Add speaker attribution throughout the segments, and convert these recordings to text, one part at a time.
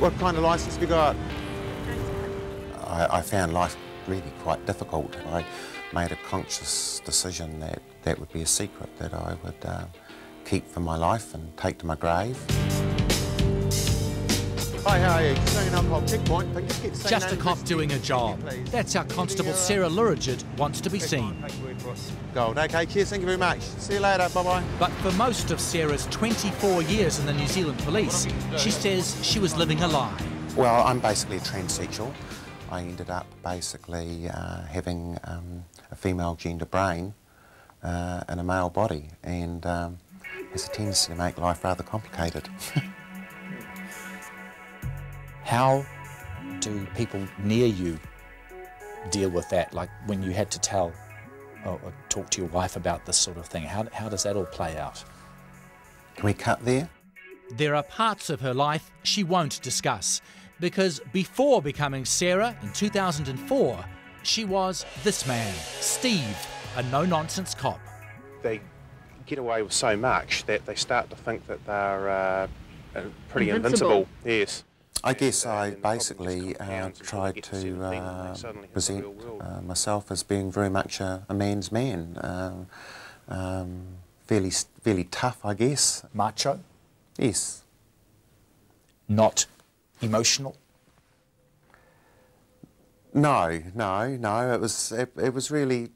Speaker 1: What kind of licence have you got? I found life really quite difficult. I made a conscious decision that that would be a secret that I would keep for my life and take to my grave. Hi, how are you? Just saying an alcohol checkpoint. But
Speaker 2: just a cop doing a job. That's how Constable Sarah Lurajud wants to be seen.
Speaker 1: Gold. OK, cheers, thank you very much. See you later, bye-bye.
Speaker 2: But for most of Sarah's 24 years in the New Zealand Police, she says she was living a lie.
Speaker 1: Well, I'm basically a transsexual. I ended up basically having a female gender brain and a male body, and has a tendency to make life rather complicated.
Speaker 3: How do people near you deal with that? Like when you had to tell or talk to your wife about this sort of thing, how does that all play out?
Speaker 1: Can we cut there?
Speaker 2: There are parts of her life she won't discuss, because before becoming Sarah in 2004, she was this man, Steve, a no-nonsense cop.
Speaker 4: They get away with so much that they start to think that they're pretty invincible. Yes.
Speaker 1: I guess I basically tried to present myself as being very much a man's man, fairly tough, I guess.
Speaker 3: Macho?
Speaker 1: Yes. Not
Speaker 3: emotional?
Speaker 1: No. It was really,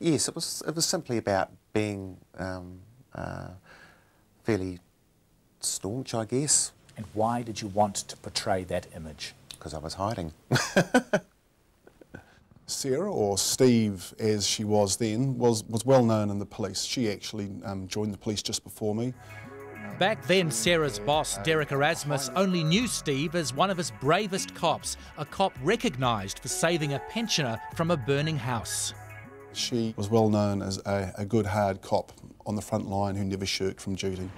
Speaker 1: yes, it was simply about being fairly staunch, I guess.
Speaker 3: And why did you want to portray that image?
Speaker 1: Because I was hiding.
Speaker 5: Sarah, or Steve as she was then, was well known in the police. She actually joined the police just before me.
Speaker 2: Back then, Sarah's boss, Derek Erasmus, only knew Steve as one of his bravest cops, a cop recognised for saving a pensioner from a burning house.
Speaker 5: She was well known as a good, hard cop on the front line who never shirked from duty.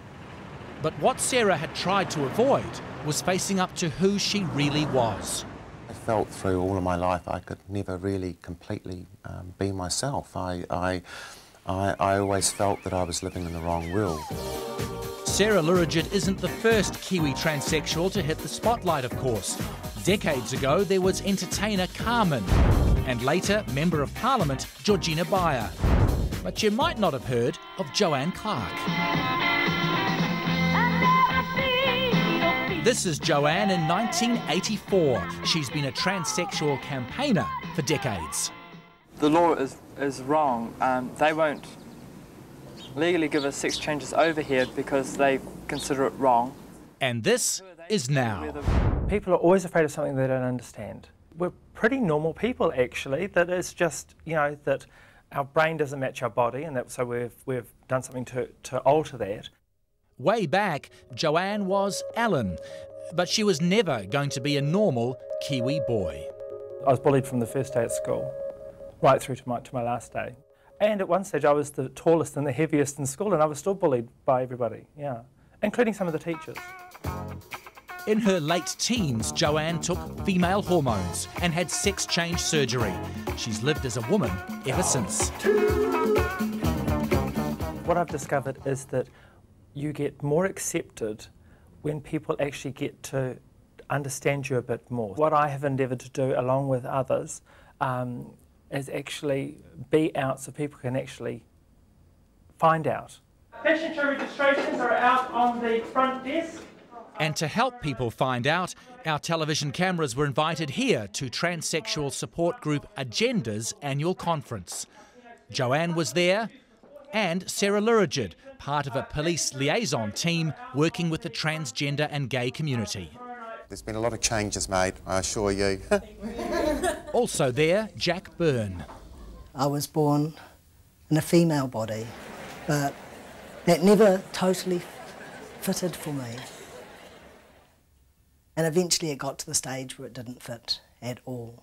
Speaker 2: But what Sarah had tried to avoid was facing up to who she really was.
Speaker 1: I felt through all of my life I could never really completely be myself. I always felt that I was living in the wrong world.
Speaker 2: Sarah Lurajud isn't the first Kiwi transsexual to hit the spotlight, of course. Decades ago, there was entertainer Carmen, and later Member of Parliament Georgina Bayer. But you might not have heard of Joanne Clark. This is Joanne in 1984. She's been a transsexual campaigner for decades.
Speaker 6: The law is wrong. They won't legally give us sex changes over here because they consider it wrong.
Speaker 2: And this is now.
Speaker 7: People are always afraid of something they don't understand. We're pretty normal people, actually, that it's just, you know, that our brain doesn't match our body, and so we've done something to alter that.
Speaker 2: Way back, Joanne was Alan, but she was never going to be a normal Kiwi boy.
Speaker 7: I was bullied from the first day at school, right through to my last day. And at one stage I was the tallest and the heaviest in school, and I was still bullied by everybody, yeah, including some of the teachers.
Speaker 2: In her late teens, Joanne took female hormones and had sex change surgery. She's lived as a woman ever since.
Speaker 7: What I've discovered is that you get more accepted when people actually get to understand you a bit more. What I have endeavoured to do, along with others, is actually be out so people can actually find out. Fashion show registrations are out on the front desk.
Speaker 2: And to help people find out, our television cameras were invited here to transsexual support group Agenda's annual conference. Joanne was there, and Sarah Lurajud, part of a police liaison team working with the transgender and gay community.
Speaker 1: There's been a lot of changes made, I assure you.
Speaker 2: Also there, Jack Byrne.
Speaker 8: I was born in a female body, but that never totally fitted for me. And eventually it got to the stage where it didn't fit at all.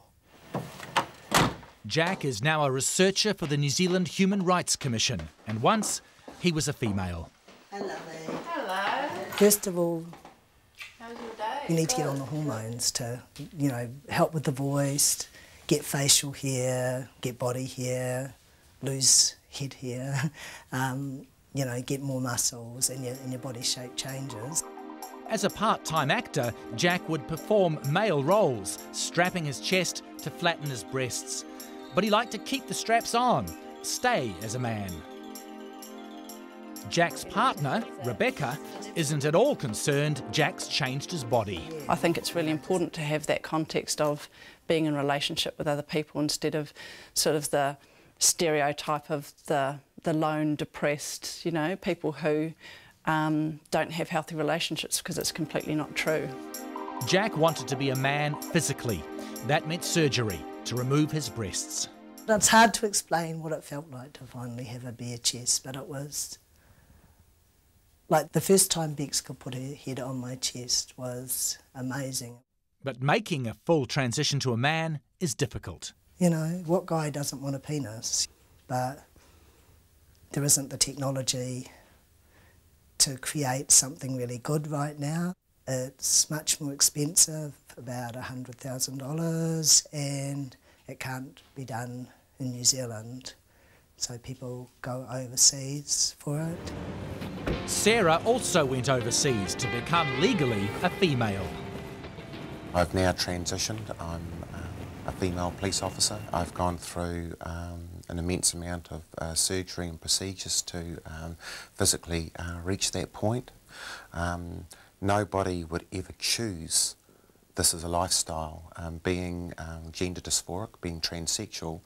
Speaker 2: Jack is now a researcher for the New Zealand Human Rights Commission, and once he was a female.
Speaker 8: Hello, mate.
Speaker 9: Hello.
Speaker 8: First of all,
Speaker 9: how's your day?
Speaker 8: You need to get on the hormones to, you know, help with the voice, get facial hair, get body hair, lose head hair, you know, get more muscles and your body shape changes.
Speaker 2: As a part-time actor, Jack would perform male roles, strapping his chest to flatten his breasts. But he liked to keep the straps on, stay as a man. Jack's partner, Rebecca, isn't at all concerned Jack's changed his body.
Speaker 10: I think it's really important to have that context of being in a relationship with other people instead of sort of the stereotype of the lone, depressed, you know, people who don't have healthy relationships, because it's completely not true.
Speaker 2: Jack wanted to be a man physically. That meant surgery to remove his breasts.
Speaker 8: It's hard to explain what it felt like to finally have a bare chest, but it was like the first time Bex could put her head on my chest was amazing.
Speaker 2: But making a full transition to a man is difficult.
Speaker 8: You know, what guy doesn't want a penis? But there isn't the technology to create something really good right now. It's much more expensive, about $100,000, and it can't be done in New Zealand. So people go overseas for it.
Speaker 2: Sarah also went overseas to become legally a female.
Speaker 1: I've now transitioned. I'm a female police officer. I've gone through an immense amount of surgery and procedures to physically reach that point. Nobody would ever choose this as a lifestyle. Being gender dysphoric, being transsexual,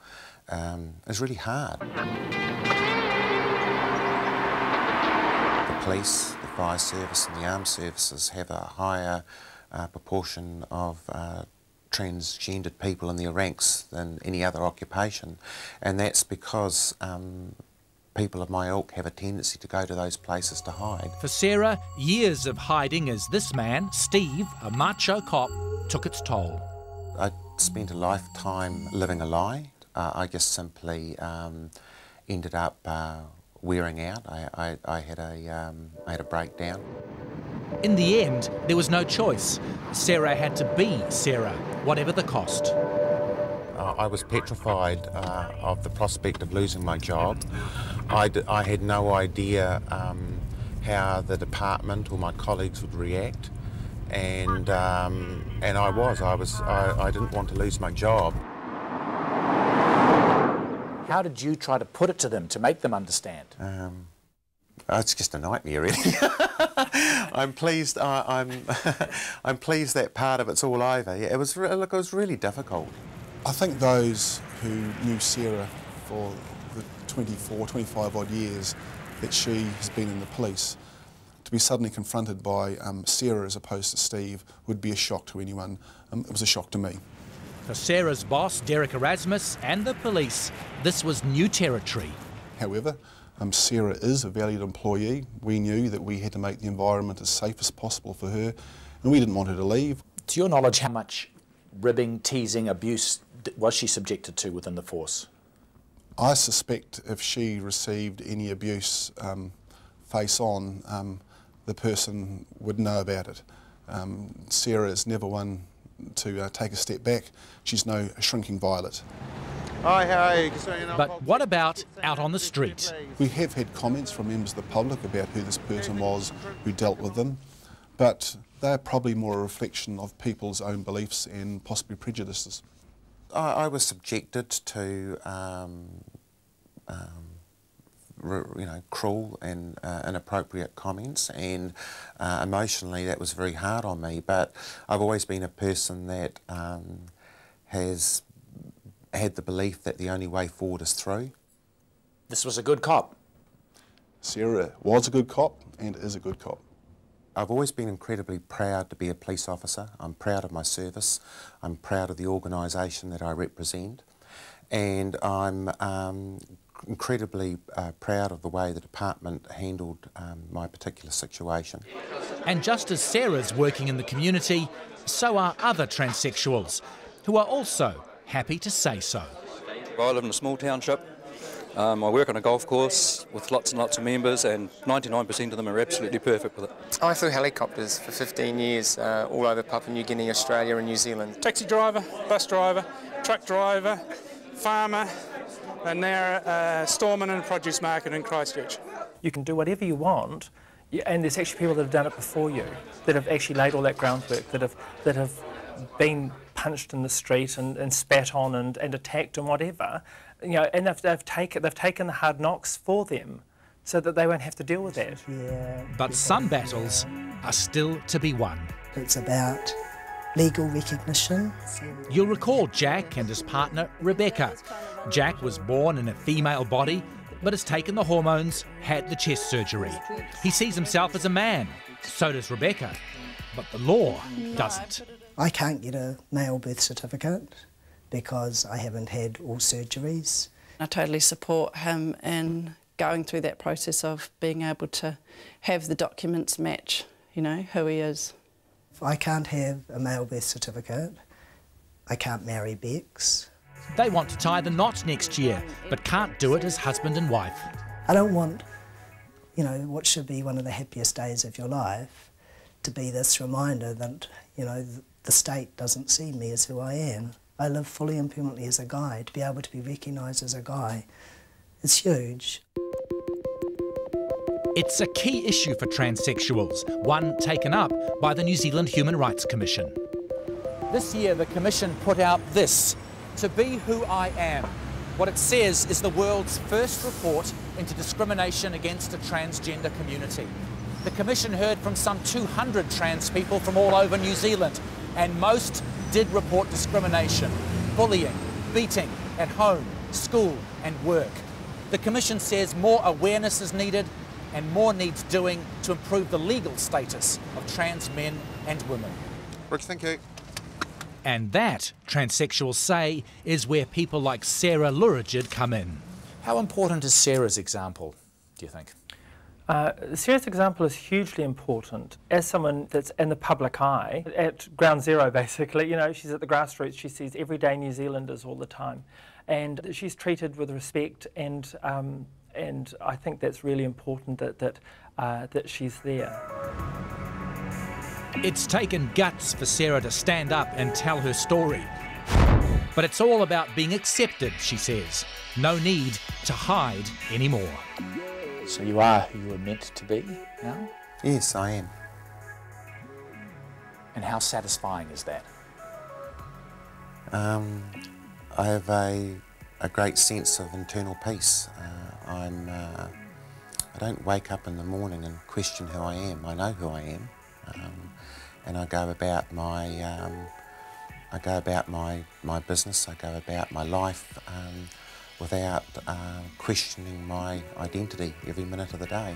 Speaker 1: is really hard. The police, the fire service and the armed services have a higher proportion of transgendered people in their ranks than any other occupation, and that's because people of my ilk have a tendency to go to those places to hide.
Speaker 2: For Sarah, years of hiding as this man, Steve, a macho cop, took its toll.
Speaker 1: I spent a lifetime living a lie. I just simply ended up wearing out. I had a breakdown.
Speaker 2: In the end, there was no choice. Sarah had to be Sarah, whatever the cost.
Speaker 1: I was petrified of the prospect of losing my job. I had no idea how the department or my colleagues would react, and I didn't want to lose my job.
Speaker 3: How did you try to put it to them to make them understand?
Speaker 1: It's just a nightmare, really. I'm pleased. I'm pleased that part of it's all over. Yeah, it was really difficult.
Speaker 5: I think those who knew Sarah for the 24, 25 odd years that she has been in the police, to be suddenly confronted by Sarah as opposed to Steve would be a shock to anyone. It was a shock to me.
Speaker 2: For Sarah's boss, Derek Erasmus, and the police, this was new territory.
Speaker 5: However, Sarah is a valued employee. We knew that we had to make the environment as safe as possible for her, and we didn't want her to leave.
Speaker 3: To your knowledge, how much ribbing, teasing, abuse was she subjected to within the force?
Speaker 5: I suspect if she received any abuse face on, the person would know about it. Sarah is never one to take a step back. She's no shrinking violet.
Speaker 1: Hi, how are you?
Speaker 2: But what about out on the street?
Speaker 5: We have had comments from members of the public about who this person was who dealt with them, but they're probably more a reflection of people's own beliefs and possibly prejudices.
Speaker 1: I was subjected to cruel and inappropriate comments, and emotionally that was very hard on me, but I've always been a person that has had the belief that the only way forward is through.
Speaker 3: This was a good cop.
Speaker 5: Sarah was a good cop and is a good cop.
Speaker 1: I've always been incredibly proud to be a police officer. I'm proud of my service. I'm proud of the organisation that I represent, and I'm incredibly proud of the way the department handled my particular situation.
Speaker 2: And just as Sarah's working in the community, so are other transsexuals, who are also happy to say so.
Speaker 11: I live in a small township. I work on a golf course with lots and lots of members, and 99% of them are absolutely perfect with it.
Speaker 12: I flew helicopters for 15 years all over Papua New Guinea, Australia and New Zealand.
Speaker 13: Taxi driver, bus driver, truck driver, farmer, and now storeman and produce market in Christchurch.
Speaker 7: You can do whatever you want. Yeah, and there's actually people that have done it before you, that have actually laid all that groundwork, that have been punched in the street and spat on and attacked and whatever, you know, and they've taken the hard knocks for them, so that they won't have to deal with that.
Speaker 8: Yeah.
Speaker 2: But some battles are still to be won.
Speaker 8: It's about legal recognition.
Speaker 2: You'll recall Jack and his partner Rebecca. Jack was born in a female body, but has taken the hormones, had the chest surgery. He sees himself as a man, so does Rebecca, but the law doesn't.
Speaker 8: I can't get a male birth certificate because I haven't had all surgeries.
Speaker 10: I totally support him in going through that process of being able to have the documents match, you know, who he is.
Speaker 8: If I can't have a male birth certificate, I can't marry Bex.
Speaker 2: They want to tie the knot next year, but can't do it as husband and wife.
Speaker 8: I don't want, you know, what should be one of the happiest days of your life to be this reminder that, you know, the state doesn't see me as who I am. I live fully and permanently as a guy. To be able to be recognised as a guy, it's huge.
Speaker 2: It's a key issue for transsexuals, one taken up by the New Zealand Human Rights Commission. This year the Commission put out this, "To Be Who I Am." What it says is the world's first report into discrimination against the transgender community. The Commission heard from some 200 trans people from all over New Zealand, and most did report discrimination, bullying, beating at home, school and work. The Commission says more awareness is needed and more needs doing to improve the legal status of trans men and women.
Speaker 1: Rich, thank you.
Speaker 2: And that, transsexuals say, is where people like Sarah Lurajud come in.
Speaker 3: How important is Sarah's example, do you think?
Speaker 7: Sarah's example is hugely important. As someone that's in the public eye, at ground zero basically, you know, she's at the grassroots, she sees everyday New Zealanders all the time. And she's treated with respect, and I think that's really important that she's there.
Speaker 2: It's taken guts for Sarah to stand up and tell her story. But it's all about being accepted, she says. No need to hide anymore.
Speaker 3: So you are who you were meant to be now?
Speaker 1: Yes, I am.
Speaker 3: And how satisfying is that?
Speaker 1: I have a great sense of internal peace. I don't wake up in the morning and question who I am. I know who I am, and I go about my business. I go about my life without questioning my identity every minute of the day.